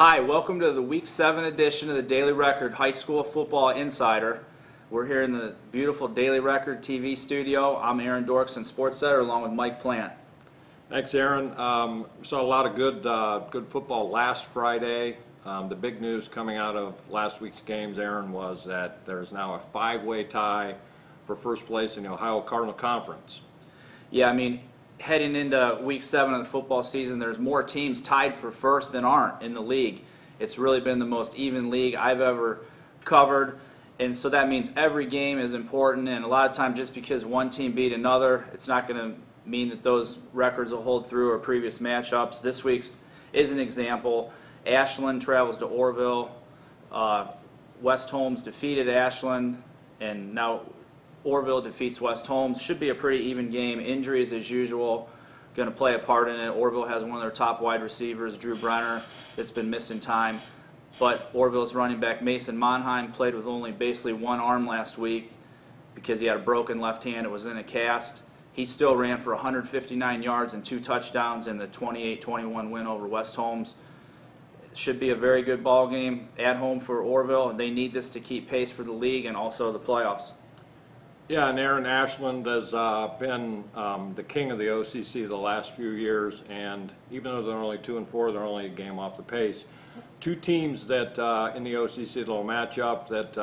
Hi, welcome to the Week 7 edition of the Daily Record High School Football Insider. We're here in the beautiful Daily Record TV studio. I'm Aaron Dorksen, Sports Insider, along with Mike Plant. Thanks, Aaron. Saw a lot of good football last Friday. The big news coming out of last week's games, Aaron, was that there's now a five-way tie for first place in the Ohio Cardinal Conference. Yeah, I mean, heading into Week 7 of the football season, there's more teams tied for first than aren't in the league. It's really been the most even league I've ever covered, and so that means every game is important, and a lot of times just because one team beat another, it's not going to mean that those records will hold through or previous matchups. This week's is an example. Ashland travels to Orrville. West Holmes defeated Ashland, and now Orrville defeats West Holmes. Should be a pretty even game. Injuries, as usual, going to play a part in it. Orrville has one of their top wide receivers, Drew Brenner, that's been missing time. But Orrville's running back Mason Monheim played with only basically one arm last week because he had a broken left hand. It was in a cast. He still ran for 159 yards and 2 touchdowns in the 28-21 win over West Holmes. It should be a very good ball game at home for Orrville. They need this to keep pace for the league and also the playoffs. Yeah, and Aaron, Ashland has been the king of the OCC the last few years, and even though they're only 2-4, they're only a game off the pace. Two teams that in the OCC that'll match up that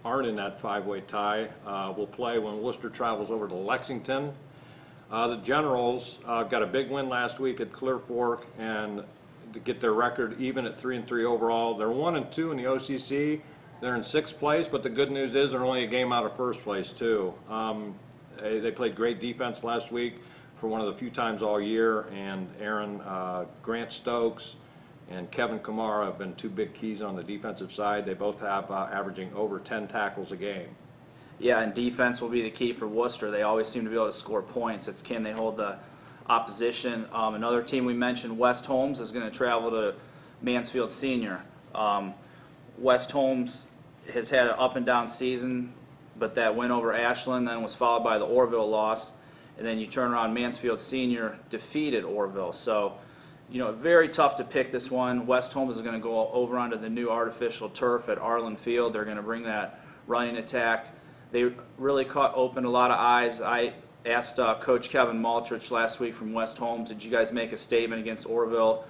aren't in that five-way tie will play when Worcester travels over to Lexington. The Generals got a big win last week at Clear Fork, and to get their record even at 3-3 overall. They're 1-2 in the OCC. They're in 6th place, but the good news is they're only a game out of 1st place, too. They played great defense last week for one of the few times all year, and Aaron, Grant Stokes and Kevin Kamara have been two big keys on the defensive side. They both have averaging over 10 tackles a game. Yeah, and defense will be the key for Worcester. They always seem to be able to score points. It's can they hold the opposition. Another team we mentioned, West Holmes, is going to travel to Mansfield Senior. West Holmes has had an up-and-down season, but that win over Ashland then was followed by the Orrville loss, and then you turn around, Mansfield Senior defeated Orrville. So, you know, very tough to pick this one. West Holmes is going to go over onto the new artificial turf at Arlen Field. They're going to bring that running attack. They really opened a lot of eyes. I asked Coach Kevin Maltrich last week from West Holmes, did you guys make a statement against Orrville?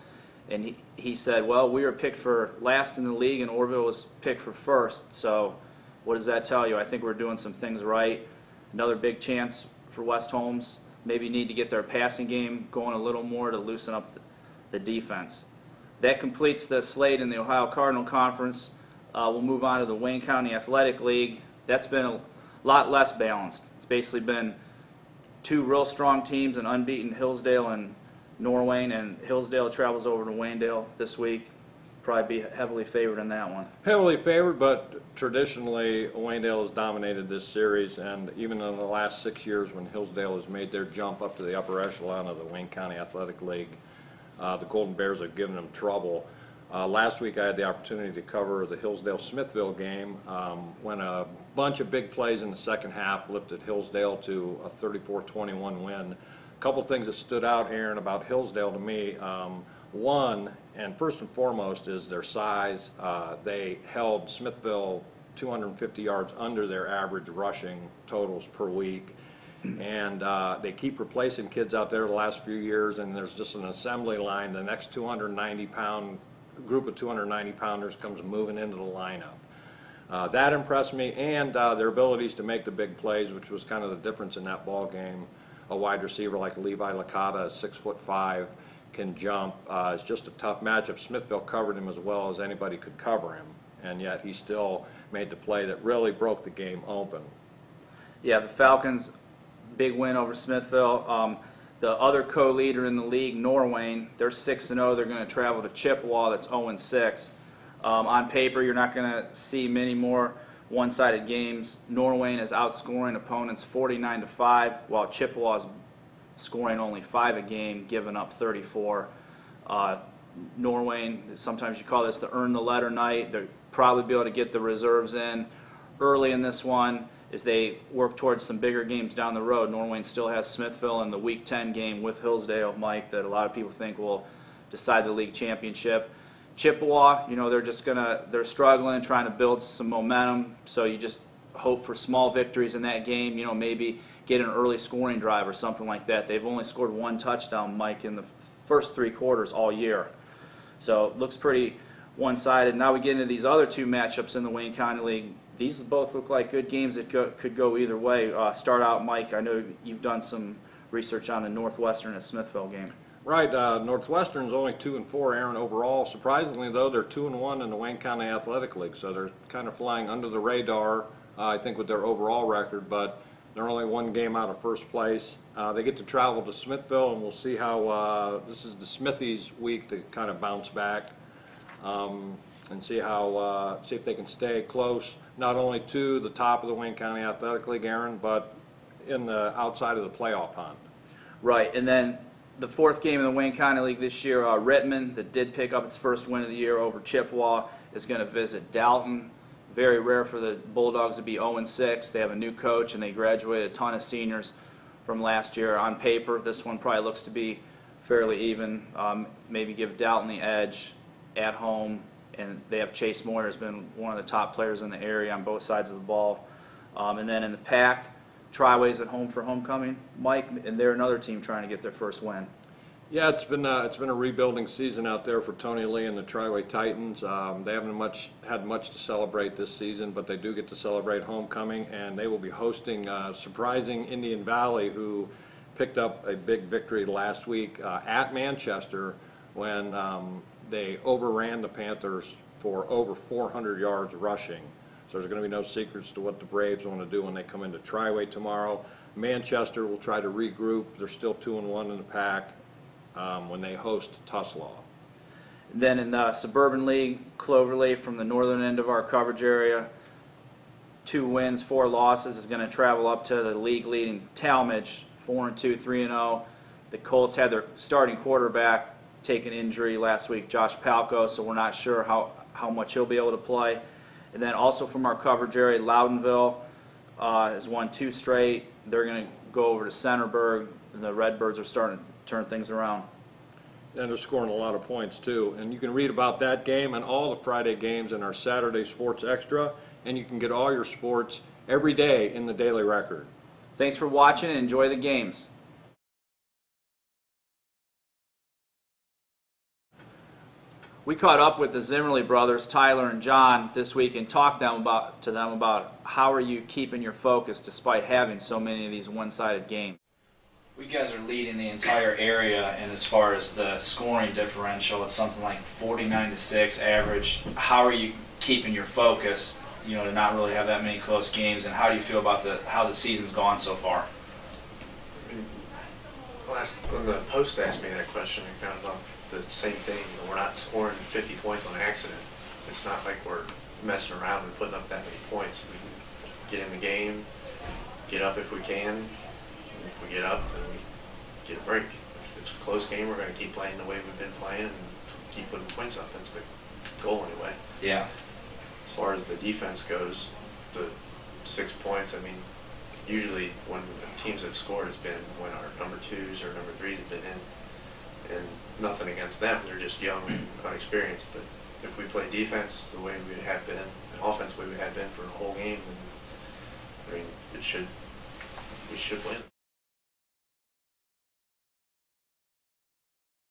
And he said, well, we were picked for last in the league and Orrville was picked for first. So what does that tell you? I think we're doing some things right. Another big chance for West Holmes. Maybe need to get their passing game going a little more to loosen up the defense. That completes the slate in the Ohio Cardinal Conference. We'll move on to the Wayne County Athletic League. That's been a lot less balanced. It's basically been two real strong teams, an unbeaten Hillsdale and Norwayne, and Hillsdale travels over to Waynedale this week. Probably be heavily favored in that one. Heavily favored, but traditionally Waynedale has dominated this series, and even in the last 6 years when Hillsdale has made their jump up to the upper echelon of the Wayne County Athletic League, the Golden Bears have given them trouble. Last week I had the opportunity to cover the Hillsdale-Smithville game when a bunch of big plays in the second half lifted Hillsdale to a 34-21 win. A couple things that stood out, Aaron, about Hillsdale to me. One, and first and foremost, is their size. They held Smithville 250 yards under their average rushing totals per week. And they keep replacing kids out there the last few years, and there's just an assembly line. The next 290-pound group of 290-pounders comes moving into the lineup. That impressed me, and their abilities to make the big plays, which was kind of the difference in that ball game. A wide receiver like Levi Licata, 6'5", can jump. It's just a tough matchup. Smithville covered him as well as anybody could cover him, and yet he still made the play that really broke the game open. Yeah, the Falcons, big win over Smithville. The other co-leader in the league, Norwayne, they're 6-0. They're going to travel to Chippewa, that's 0-6. On paper, you're not going to see many more one-sided games. Norwayne is outscoring opponents 49-5, while Chippewa is scoring only 5 a game, giving up 34. Norwayne, sometimes you call this the earn the letter night. They'll probably be able to get the reserves in early in this one as they work towards some bigger games down the road. Norwayne still has Smithville in the Week 10 game with Hillsdale, Mike, that a lot of people think will decide the league championship. Chippewa, you know, they're struggling, trying to build some momentum, so you just hope for small victories in that game, you know, maybe get an early scoring drive or something like that. They've only scored 1 touchdown, Mike, in the first 3 quarters all year. So it looks pretty one-sided. Now we get into these other 2 matchups in the Wayne County League. These both look like good games that could go either way. Start out, Mike, I know you've done some research on the Northwestern and Smithville game. Right, Northwestern's only 2-4, Aaron, overall. Surprisingly, though, they're 2-1 in the Wayne County Athletic League, so they're kind of flying under the radar, I think, with their overall record, but they're only 1 game out of first place. They get to travel to Smithville, and we'll see how this is the Smithies week to kind of bounce back and see if they can stay close, not only to the top of the Wayne County Athletic League, Aaron, but in the outside of the playoff hunt. Right, and then the 4th game in the Wayne County League this year, Rittman, that did pick up its first win of the year over Chippewa, is going to visit Dalton. Very rare for the Bulldogs to be 0-6. They have a new coach, and they graduated a ton of seniors from last year. On paper, this one probably looks to be fairly even. Maybe give Dalton the edge at home, and they have Chase Moyer, who's been one of the top players in the area on both sides of the ball. And then in the pack, Triway's at home for homecoming, Mike, and they're another team trying to get their first win. Yeah, it's been a rebuilding season out there for Tony Lee and the Triway Titans. They haven't had much to celebrate this season, but they do get to celebrate homecoming, and they will be hosting surprising Indian Valley, who picked up a big victory last week at Manchester when they overran the Panthers for over 400 yards rushing. So there's going to be no secrets to what the Braves want to do when they come into Triway tomorrow. Manchester will try to regroup. They're still 2-1 in the pack when they host Tuslaw. Then in the Suburban League, Cloverleaf from the northern end of our coverage area, 2 wins, 4 losses, is going to travel up to the league-leading Talmadge, 4-2, 3-0. The Colts had their starting quarterback take an injury last week, Josh Palco, so we're not sure how much he'll be able to play. And then also from our coverage area, Loudonville has won 2 straight. They're going to go over to Centerburg, and the Redbirds are starting to turn things around. And they're scoring a lot of points, too. And you can read about that game and all the Friday games in our Saturday Sports Extra, and you can get all your sports every day in the Daily Record. Thanks for watching, and enjoy the games. We caught up with the Zimmerly brothers, Tyler and John, this week and talked to them about how are you keeping your focus despite having so many of these one-sided games. You guys are leading the entire area, and as far as the scoring differential, it's something like 49-6 average. How are you keeping your focus, you know, to not really have that many close games, and how do you feel about how the season's gone so far? When the Post asked me that question, I kind of thought the same thing. You know, we're not scoring 50 points on accident. It's not like we're messing around and putting up that many points. We get in the game, get up if we can. If we get up, then we get a break. If it's a close game, we're going to keep playing the way we've been playing and keep putting points up. That's the goal anyway. Yeah. As far as the defense goes, the 6 points, I mean, usually when the teams have scored, it's been when our number 2s or number 3s have been in. And nothing against them. They're just young and inexperienced. But if we play defense the way we have been, and offense the way we have been for a whole game, then I mean, we should win.